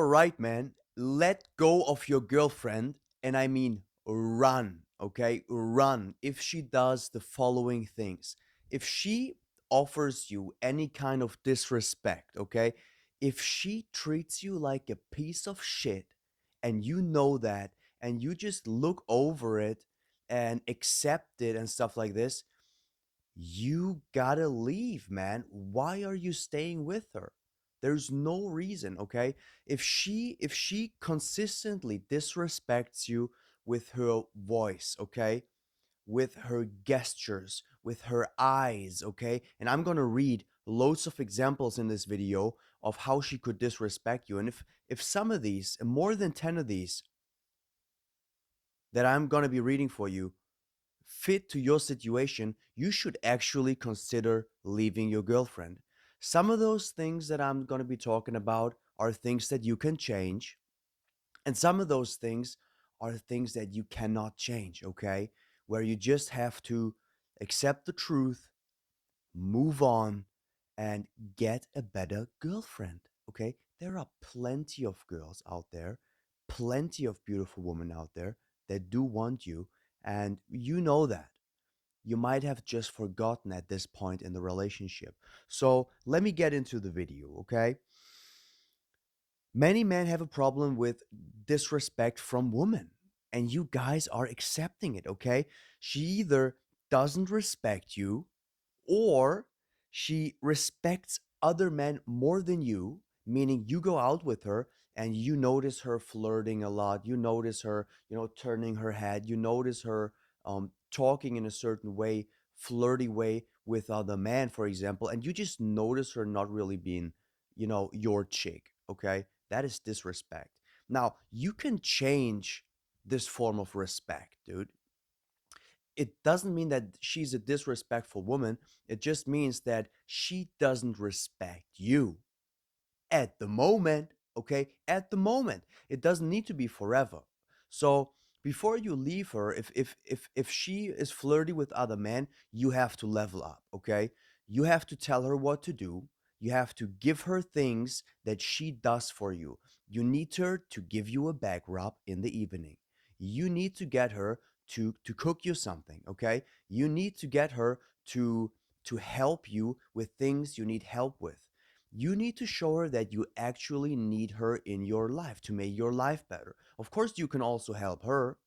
right, man. Let go of your girlfriend, and I mean run, okay? Run if she does the following things. If she offers you any kind of disrespect, okay? If she treats you like a piece of shit and you know that, and you just look over it and accept it and stuff like this, you gotta leave, man. Why are you staying with her? There's no reason, okay? If she consistently disrespects you with her voice, okay? With her gestures, with her eyes, okay? And I'm going to read loads of examples in this video of how she could disrespect you. And if some of these, and more than 10 of these that I'm going to be reading for you fit to your situation, you should actually consider leaving your girlfriend. Some of those things that I'm going to be talking about are things that you can change, and some of those things are things that you cannot change, okay? Where you just have to accept the truth, move on, and get a better girlfriend, okay? There are plenty of girls out there, plenty of beautiful women out there that do want you, and you know that. You might have just forgotten at this point in the relationship. So let me get into the video, okay? Many men have a problem with disrespect from women, and you guys are accepting it, okay? She either doesn't respect you, or she respects other men more than you, meaning you go out with her and you notice her flirting a lot, you notice her, turning her head, you notice her talking in a certain way, flirty way with other men, for example, and you just notice her not really being, your chick, okay? That is disrespect. Now, you can change this form of respect, dude. It doesn't mean that she's a disrespectful woman. It just means that she doesn't respect you at the moment, okay? At the moment. It doesn't need to be forever. So before you leave her, if she is flirty with other men, you have to level up, okay? You have to tell her what to do. You have to give her things that she does for you. You need her to give you a back rub in the evening. You need to get her to cook you something, okay? You need to get her to help you with things you need help with. You need to show her that you actually need her in your life to make your life better. Of course, you can also help her.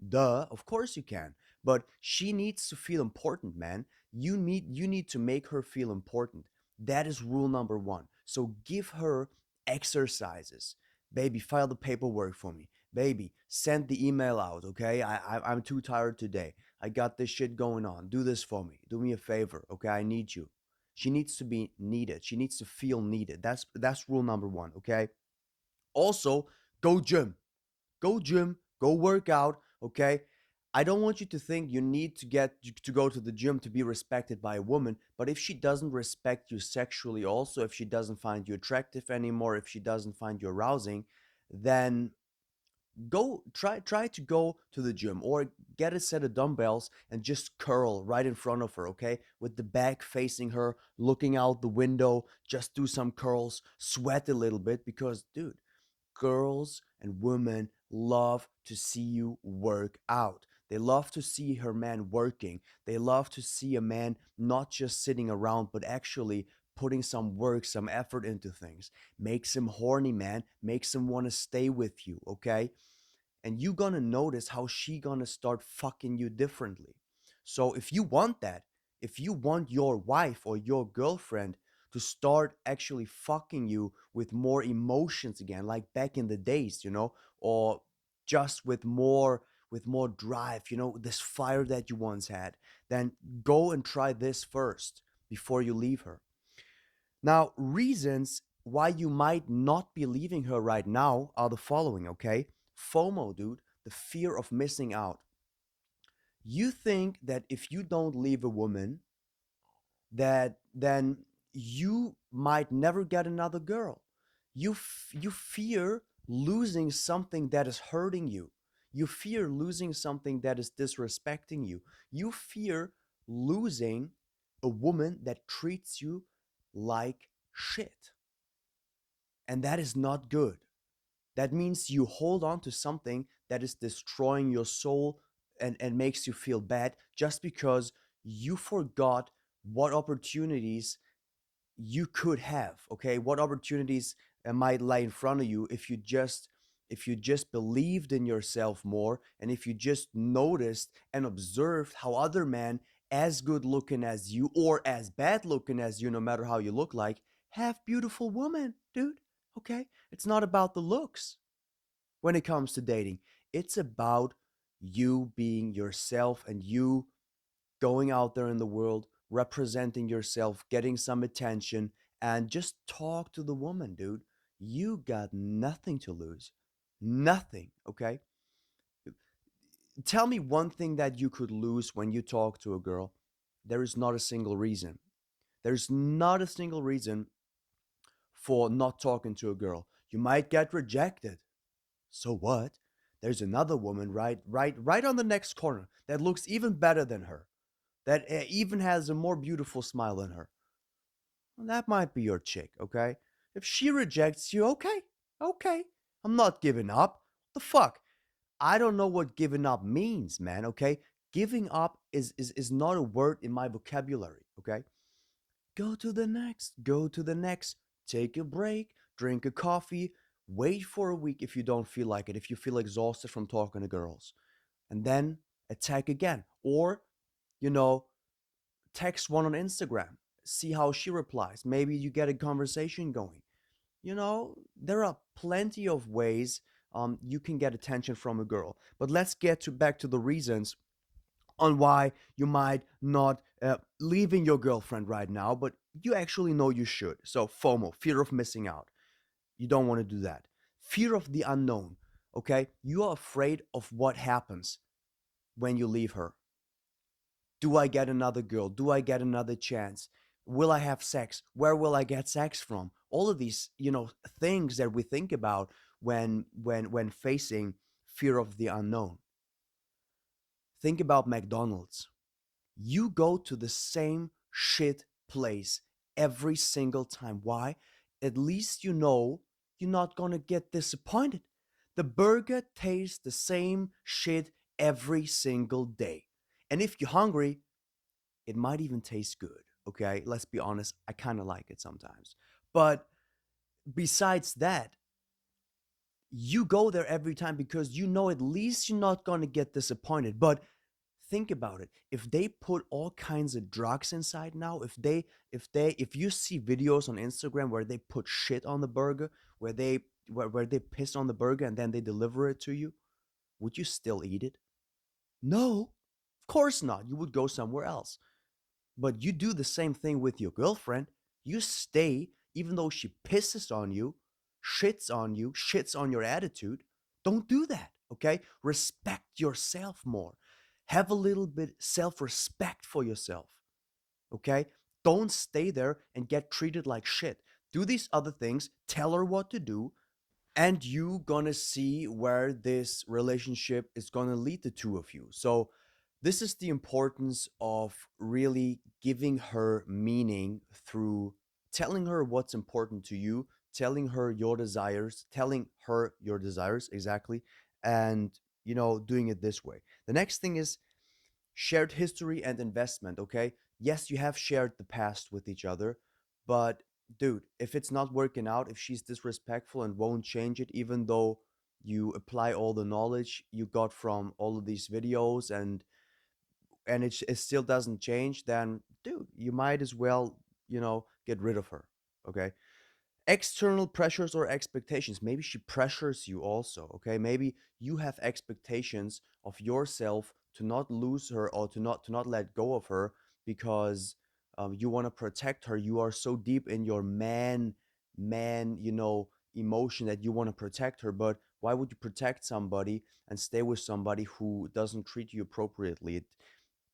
Duh, of course you can. But she needs to feel important, man. You need to make her feel important. That is rule number 1. So give her exercises. Baby, file the paperwork for me. Baby, send the email out, okay? I'm too tired today. I got this shit going on. Do this for me. Do me a favor, okay? I need you. She needs to be needed. She needs to feel needed. That's rule number 1, okay? Also, go gym. Go gym, go work out, okay? I don't want you to think you need to go to the gym to be respected by a woman, but if she doesn't respect you sexually also, if she doesn't find you attractive anymore, if she doesn't find you arousing, then go try to go to the gym or get a set of dumbbells and just curl right in front of her, okay? With the back facing her, looking out the window, just do some curls, sweat a little bit because dude, girls and women love to see you work out. They love to see her man working. They love to see a man not just sitting around, but actually putting some work, some effort into things. Makes him horny, man. Makes him want to stay with you, okay? And you gonna notice how she gonna start fucking you differently. So if you want that, if you want your wife or your girlfriend to start actually fucking you with more emotions again, like back in the days, or just with more drive, this fire that you once had, then go and try this first before you leave her. Now, reasons why you might not be leaving her right now are the following, okay? FOMO, dude, the fear of missing out. You think that if you don't leave a woman, that then you might never get another girl. You fear losing something that is hurting you. You fear losing something that is disrespecting you. You fear losing a woman that treats you like shit. And that is not good. That means you hold on to something that is destroying your soul and makes you feel bad just because you forgot what opportunities you could have, okay? What opportunities might lie in front of you if you just believed in yourself more, and if you just noticed and observed how other men as good looking as you or as bad looking as you, no matter how you look like, have beautiful women, dude. Okay? It's not about the looks when it comes to dating. It's about you being yourself and you going out there in the world, representing yourself, getting some attention, and just talk to the woman, dude. You got nothing to lose. Nothing, okay? Tell me one thing that you could lose when you talk to a girl. There is not a single reason. There's not a single reason for not talking to a girl. You might get rejected. So what? There's another woman right on the next corner that looks even better than her, that even has a more beautiful smile than her. Well, that might be your chick, okay? If she rejects you, okay, okay. I'm not giving up. What the fuck? I don't know what giving up means, man, okay? Giving up is not a word in my vocabulary, okay? Go to the next, go to the next. Take a break, drink a coffee, wait for a week if you don't feel like it, if you feel exhausted from talking to girls, and then attack again. Or, you know, text one on Instagram, see how she replies. Maybe you get a conversation going. There are plenty of ways you can get attention from a girl. But let's get to back to the reasons on why you might not leaving your girlfriend right now, but you actually know you should. So FOMO, fear of missing out. You don't want to do that. Fear of the unknown. Okay, you are afraid of what happens when you leave her. Do I get another girl? Do I get another chance? Will I have sex? Where will I get sex from? All of these, things that we think about when facing fear of the unknown. Think about McDonald's. You go to the same shit place every single time. Why? At least you know you're not gonna get disappointed. The burger tastes the same shit every single day. And if you're hungry, it might even taste good. Okay, let's be honest, I kind of like it sometimes. But besides that, you go there every time because you know at least you're not going to get disappointed. But think about it. If they put all kinds of drugs inside now, if you see videos on Instagram where they put shit on the burger, where they piss on the burger and then they deliver it to you, would you still eat it? No. Of course not. You would go somewhere else. But you do the same thing with your girlfriend. You stay even though she pisses on you, shits on your attitude. Don't do that, okay? Respect yourself more. Have a little bit self-respect for yourself, okay? Don't stay there and get treated like shit. Do these other things, tell her what to do, and you gonna see where this relationship is gonna lead the two of you. So this is the importance of really giving her meaning through telling her what's important to you, telling her your desires exactly, and doing it this way. The next thing is shared history and investment, okay? Yes, you have shared the past with each other, but dude, if it's not working out, if she's disrespectful and won't change it, even though you apply all the knowledge you got from all of these videos and it still doesn't change, then dude, you might as well, get rid of her, okay? External pressures or expectations. Maybe she pressures you also, okay? Maybe you have expectations of yourself to not lose her or to not let go of her because you want to protect her. You are so deep in your man emotion that you want to protect her. But why would you protect somebody and stay with somebody who doesn't treat you appropriately?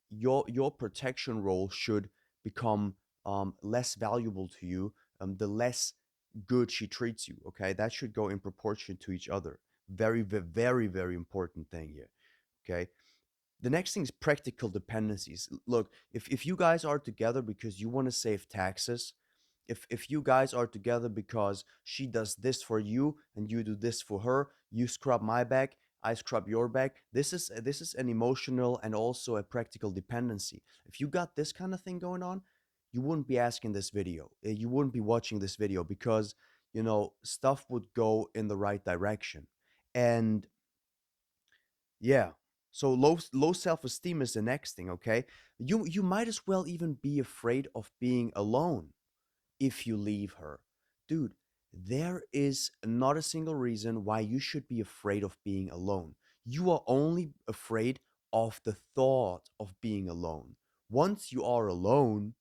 Your protection role should become less valuable to you the less good she treats you. Okay, that should go in proportion to each other. Very, very important thing here. Okay, the next thing is practical dependencies. Look, if you guys are together because you want to save taxes, If you guys are together because she does this for you and you do this for her, you scrub my back, I scrub your back. This is an emotional and also a practical dependency. If you got this kind of thing going on, you wouldn't be asking this video. You wouldn't be watching this video because stuff would go in the right direction. And yeah. So low self-esteem is the next thing, okay? You might as well even be afraid of being alone if you leave her. Dude, there is not a single reason why you should be afraid of being alone. You are only afraid of the thought of being alone. Once you are alone,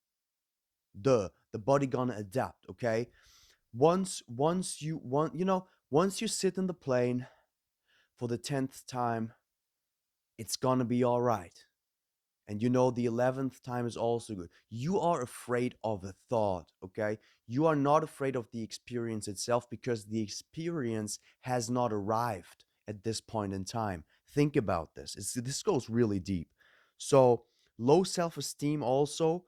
the body gonna adapt, okay? Once you sit in the plane for the 10th time, it's gonna be all right. And the 11th time is also good. You are afraid of a thought, okay? You are not afraid of the experience itself because the experience has not arrived at this point in time. Think about this. This goes really deep. So, low self esteem also,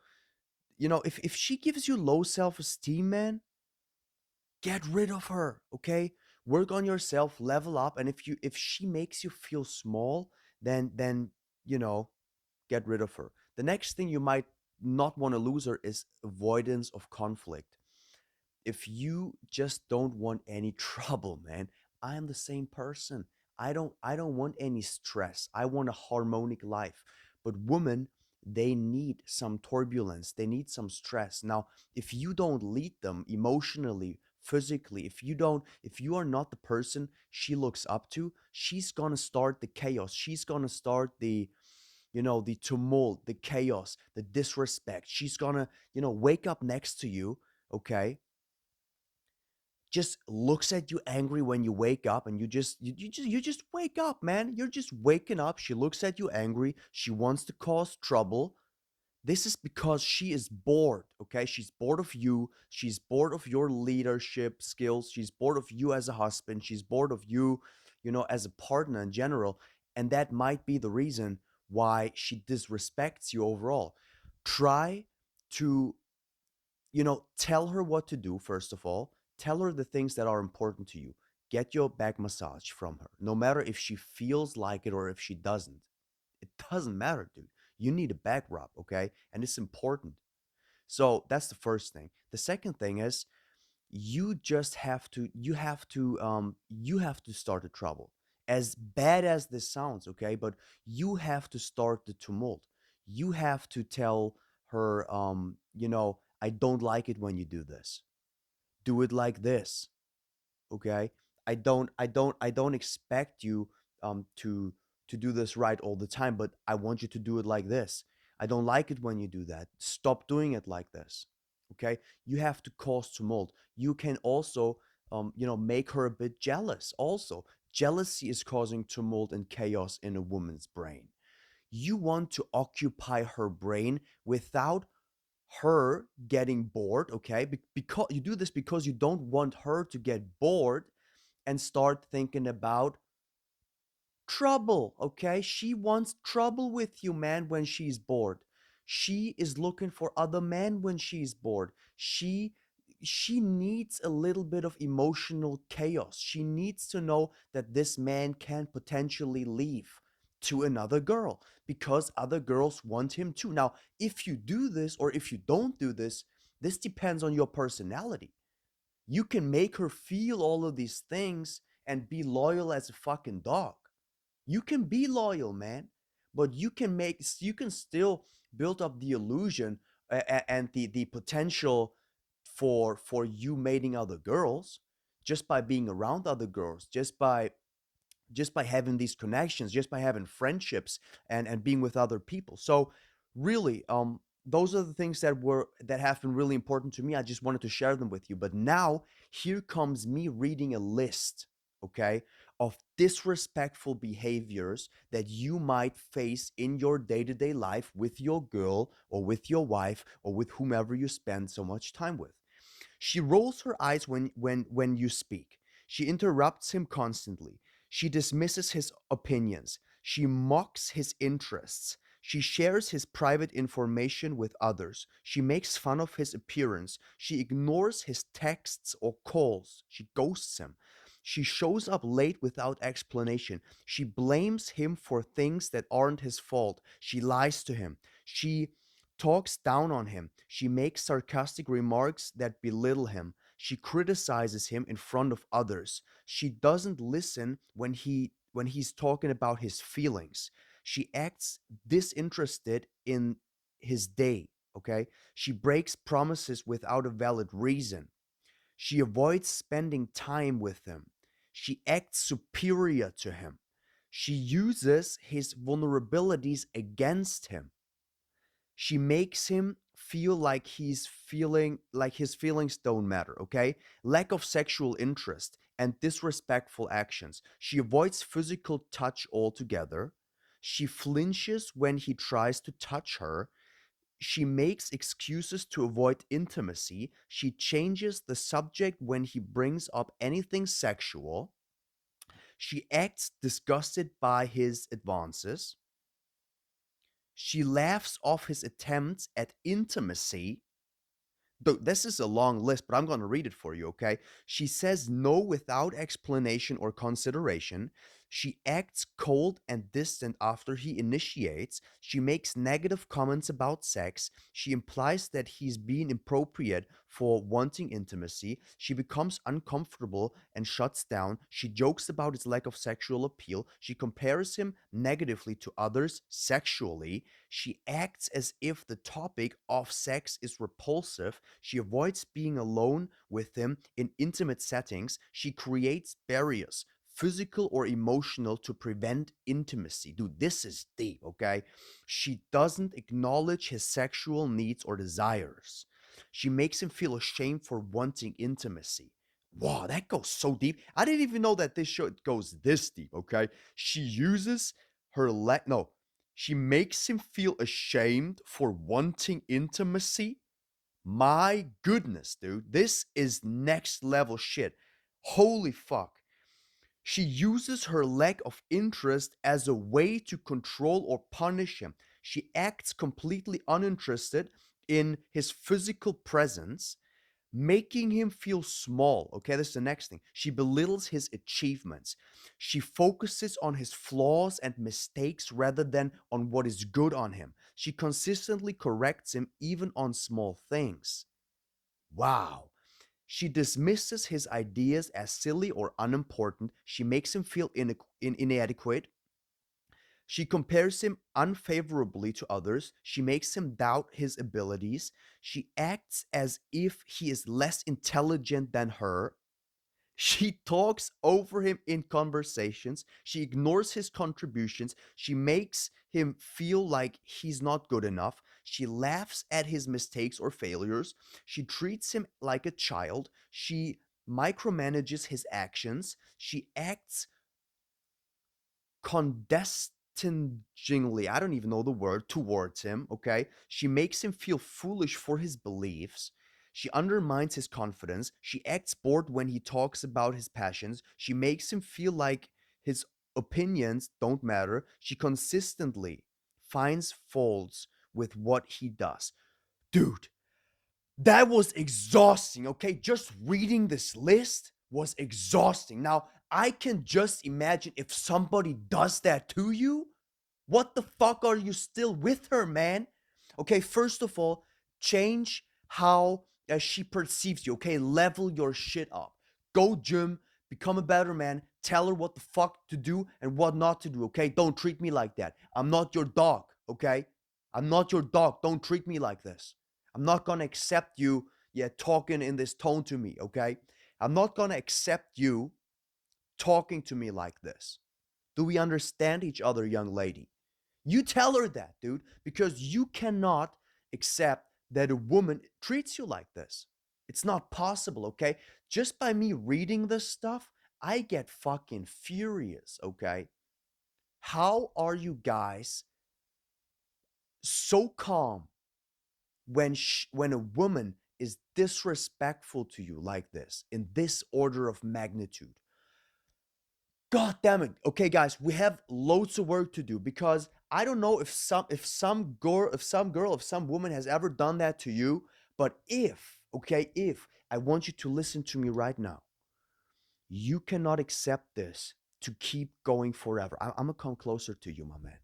if she gives you low self esteem, man, get rid of her, okay? Work on yourself, level up, and if she makes you feel small, then you know get rid of her. The next thing you might not want to lose her is avoidance of conflict. If you just don't want any trouble, man, I am the same person. I don't want any stress. I want a harmonic life. But women, they need some turbulence. They need some stress. Now, if you don't lead them emotionally, physically, if you are not the person she looks up to, she's going to start the chaos. She's going to start the tumult, the chaos, the disrespect. She's gonna, wake up next to you, okay? Just looks at you angry when you wake up, and you just wake up, man. You're just waking up. She looks at you angry. She wants to cause trouble. This is because she is bored, okay? She's bored of you. She's bored of your leadership skills. She's bored of you as a husband. She's bored of you, as a partner in general. And that might be the reason why she disrespects you overall. Try to, tell her what to do, first of all. Tell her the things that are important to you. Get your back massage from her, no matter if she feels like it or if she doesn't. It doesn't matter, dude. You need a back rub, okay? And it's important. So that's the first thing. The second thing is you have to start the trouble. As bad as this sounds, okay? But you have to start the tumult. You have to tell her, I don't like it when you do this. Do it like this, okay? I don't expect you to do this right all the time, but I want you to do it like this. I don't like it when you do that. Stop doing it like this, okay? You have to cause tumult. You can also make her a bit jealous. Also, jealousy is causing tumult and chaos in a woman's brain. You want to occupy her brain without her getting bored, okay? Because you do this because you don't want her to get bored and start thinking about trouble, okay? She wants trouble with you, man, when she's bored. She is looking for other men when she's bored. She needs a little bit of emotional chaos. She needs to know that this man can potentially leave to another girl because other girls want him too. Now, if you do this or if you don't do this, this depends on your personality. You can make her feel all of these things and be loyal as a fucking dog. You can be loyal, man, but you can still build up the illusion and the potential for you mating other girls just by being around other girls, just by having these connections, just by having friendships and being with other people. So really, those are the things that have been really important to me. I just wanted to share them with you. But now here comes me reading a list, okay, of disrespectful behaviors that you might face in your day-to-day life with your girl or with your wife or with whomever you spend so much time with. She rolls her eyes when you speak. She interrupts him constantly. She dismisses his opinions. She mocks his interests. She shares his private information with others. She makes fun of his appearance. She ignores his texts or calls. She ghosts him. She shows up late without explanation. She blames him for things that aren't his fault. She lies to him. She talks down on him. She makes sarcastic remarks that belittle him. She criticizes him in front of others. She doesn't listen when he's talking about his feelings. She acts disinterested in his day, okay? She breaks promises without a valid reason. She avoids spending time with him. She acts superior to him. She uses his vulnerabilities against him. She makes him feel like his feelings don't matter, okay? Lack of sexual interest and disrespectful actions. She avoids physical touch altogether. She flinches when he tries to touch her. She makes excuses to avoid intimacy. She changes the subject when he brings up anything sexual. She acts disgusted by his advances. She laughs off his attempts at intimacy. This is a long list, but I'm going to read it for you, okay? She says no without explanation or consideration. She acts cold and distant after he initiates. She makes negative comments about sex. She implies that he's being inappropriate for wanting intimacy. She becomes uncomfortable and shuts down. She jokes about his lack of sexual appeal. She compares him negatively to others sexually. She acts as if the topic of sex is repulsive. She avoids being alone with him in intimate settings. She creates barriers, physical or emotional, to prevent intimacy. Dude, this is deep, okay? She doesn't acknowledge his sexual needs or desires. She makes him feel ashamed for wanting intimacy. Wow, that goes so deep. I didn't even know that this show goes this deep, okay? She uses her no, she makes him feel ashamed for wanting intimacy. My goodness, dude. This is next level shit. Holy fuck. She uses her lack of interest as a way to control or punish him. She acts completely uninterested in his physical presence, making him feel small. Okay, this is the next thing. She belittles his achievements. She focuses on his flaws and mistakes rather than on what is good on him. She consistently corrects him even on small things. Wow. She dismisses his ideas as silly or unimportant. She makes him feel inadequate. She compares him unfavorably to others. She makes him doubt his abilities. She acts as if he is less intelligent than her. She talks over him in conversations. She ignores his contributions. She makes him feel like he's not good enough. She laughs at his mistakes or failures. She treats him like a child. She micromanages his actions. She acts condescendingly, I don't even know the word, towards him, okay? She makes him feel foolish for his beliefs. She undermines his confidence. She acts bored when he talks about his passions. She makes him feel like his opinions don't matter. She consistently finds faults with what he does. Dude, that was exhausting, okay? Just reading this list was exhausting. Now, I can just imagine if somebody does that to you, what the fuck are you still with her, man? Okay, first of all, change how she perceives you, okay? Level your shit up. Go gym, become a better man, tell her what the fuck to do and what not to do, okay? Don't treat me like that. I'm not your dog, okay? I'm not your dog. Don't treat me like this. I'm not gonna accept you, yeah, talking in this tone to me, okay? I'm not gonna accept you talking to me like this. Do we understand each other, young lady? You tell her that, dude, because you cannot accept that a woman treats you like this. It's not possible, okay? Just by me reading this stuff, I get fucking furious, okay? How are you guys so calm when a woman is disrespectful to you like this in this order of magnitude? God damn it. Okay, guys, we have loads of work to do because I don't know if some woman has ever done that to you, but if, okay, if, I want you to listen to me right now. You cannot accept this to keep going forever. I'm gonna come closer to you, my man.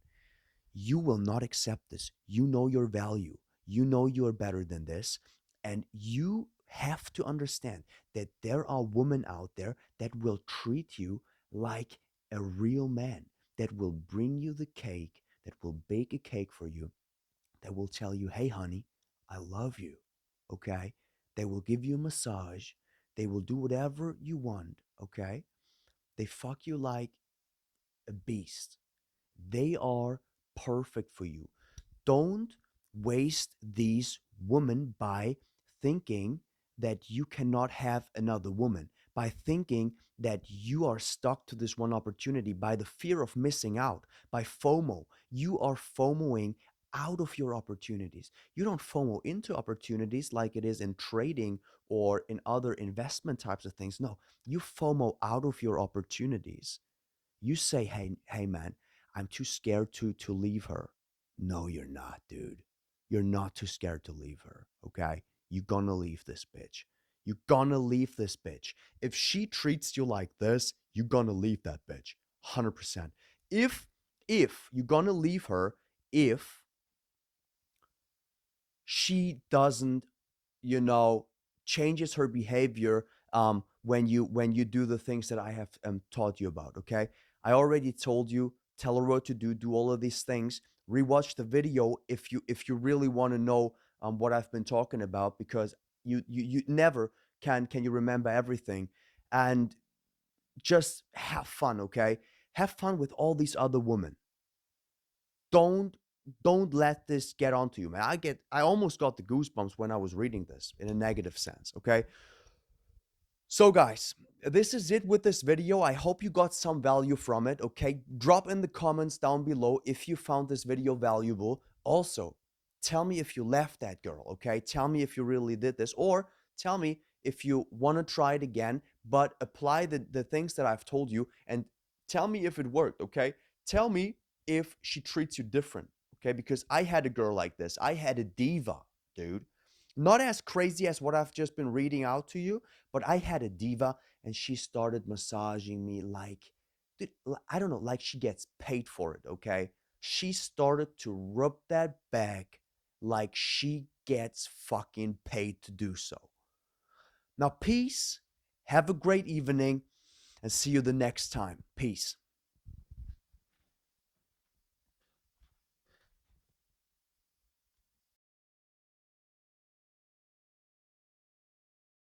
You will not accept this. You know your value. You know you are better than this. And you have to understand that there are women out there that will treat you like a real man, that will bring you the cake, that will bake a cake for you, that will tell you, hey, honey, I love you. Okay? They will give you a massage. They will do whatever you want. Okay? They fuck you like a beast. They are perfect for you. Don't waste these women by thinking that you cannot have another woman, by thinking that you are stuck to this one opportunity, by the fear of missing out, by FOMO. You are FOMOing out of your opportunities. You don't FOMO into opportunities like it is in trading or in other investment types of things. No, you FOMO out of your opportunities. You say, hey man, I'm too scared to leave her. No, you're not, dude. You're not too scared to leave her, okay? You're gonna leave this bitch. You're gonna leave this bitch. If she treats you like this, you're gonna leave that bitch. 100%. If you're gonna leave her, if she doesn't, you know, changes her behavior when you do the things that I have taught you about. Okay, I already told you, tell her what to do all of these things. Rewatch the video if you really want to know what I've been talking about, because you never can you remember everything. And just have fun, okay? Have fun with all these other women. don't don't let this get onto you, man. I almost got the goosebumps when I was reading this in a negative sense. Okay, so guys, this is it with this video. I hope you got some value from it. Okay, drop in the comments down below if you found this video valuable. Also, tell me if you left that girl. Okay, tell me if you really did this, or tell me if you want to try it again, but apply the things that I've told you, and tell me if it worked. Okay, tell me if she treats you different. Okay, because I had a girl like this. I had a diva, dude. Not as crazy as what I've just been reading out to you, but I had a diva, and she started massaging me like, dude, I don't know, like she gets paid for it, okay? She started to rub that back like she gets fucking paid to do so. Now, peace. Have a great evening, and see you the next time. Peace.